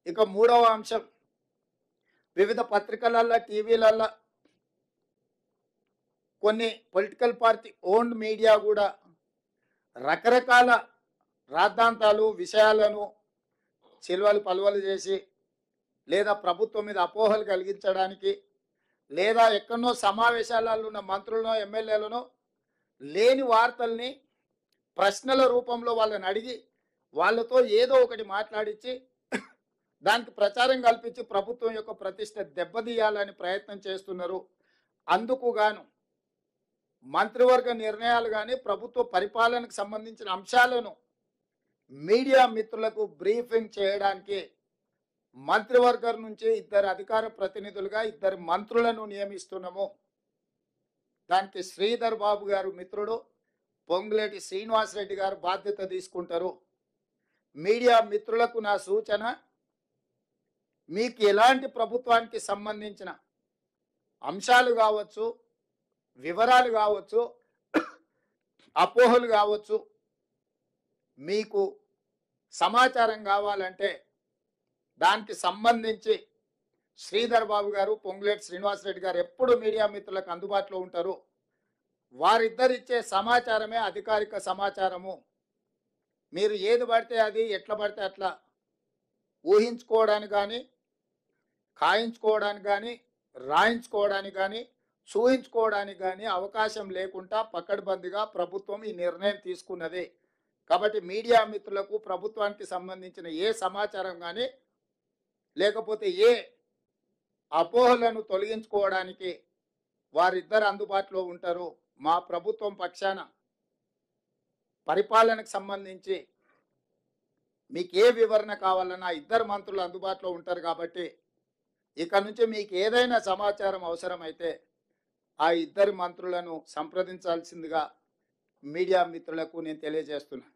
ఇక మూడవ అంశం, వివిధ పత్రికలల్లో, టీవీలల్లో కొన్ని పొలిటికల్ పార్టీ ఓన్డ్ మీడియా కూడా రకరకాల రాద్ధాంతాలు, విషయాలను చిల్వలు పలువలు చేసి, లేదా ప్రభుత్వం మీద అపోహలు కలిగించడానికి, లేదా ఎక్కడనో సమావేశాలలో ఉన్న మంత్రులను, ఎమ్మెల్యేలను లేని వార్తల్ని ప్రశ్నల రూపంలో వాళ్ళని అడిగి వాళ్ళతో ఏదో ఒకటి మాట్లాడించి దానికి ప్రచారం కల్పించి ప్రభుత్వం యొక్క ప్రతిష్ట దెబ్బతీయాలని ప్రయత్నం చేస్తున్నారు. అందుకు గాను మంత్రివర్గ నిర్ణయాలు కానీ ప్రభుత్వ పరిపాలనకు సంబంధించిన అంశాలను మీడియా మిత్రులకు బ్రీఫింగ్ చేయడానికి మంత్రివర్గం నుంచి 2 అధికార ప్రతినిధులుగా 2 మంత్రులను నియమిస్తున్నాము. దానికి శ్రీధర్ బాబు గారు మిత్రుడు, పొంగులేటి శ్రీనివాసరెడ్డి గారు బాధ్యత తీసుకుంటారు. మీడియా మిత్రులకు నా సూచన, మీకు ఎలాంటి ప్రభుత్వానికి సంబంధించిన అంశాలు కావచ్చు, వివరాలు కావచ్చు, అపోహలు కావచ్చు, మీకు సమాచారం కావాలంటే దానికి సంబంధించి శ్రీధర్ బాబు గారు, పొంగులేటి శ్రీనివాసరెడ్డి గారు ఎప్పుడు మీడియా మిత్రులకు అందుబాటులో ఉంటారు. వారిద్దరిచ్చే సమాచారమే అధికారిక సమాచారము. మీరు ఏది పడితే అది, ఎట్లా పడితే అట్లా ఊహించుకోవడానికి కానీ, ఖాయించుకోవడానికి కానీ, రాయించుకోవడానికి కానీ, చూయించుకోవడానికి కానీ అవకాశం లేకుండా పకడ్బందీగా ప్రభుత్వం ఈ నిర్ణయం తీసుకున్నది. కాబట్టి మీడియా మిత్రులకు ప్రభుత్వానికి సంబంధించిన ఏ సమాచారం కానీ, లేకపోతే ఏ అపోహలను తొలగించుకోవడానికి వారిద్దరు అందుబాటులో ఉంటారు. మా ప్రభుత్వం పక్షాన పరిపాలనకు సంబంధించి మీకు ఏ వివరణ కావాలన్నా 2 మంత్రులు అందుబాటులో ఉంటారు. కాబట్టి ఇక నుంచి మీకు ఏదైనా సమాచారం అవసరమైతే ఆ 2 మంత్రులను సంప్రదించాల్సిందిగా మీడియా మిత్రులకు నేను తెలియజేస్తున్నా.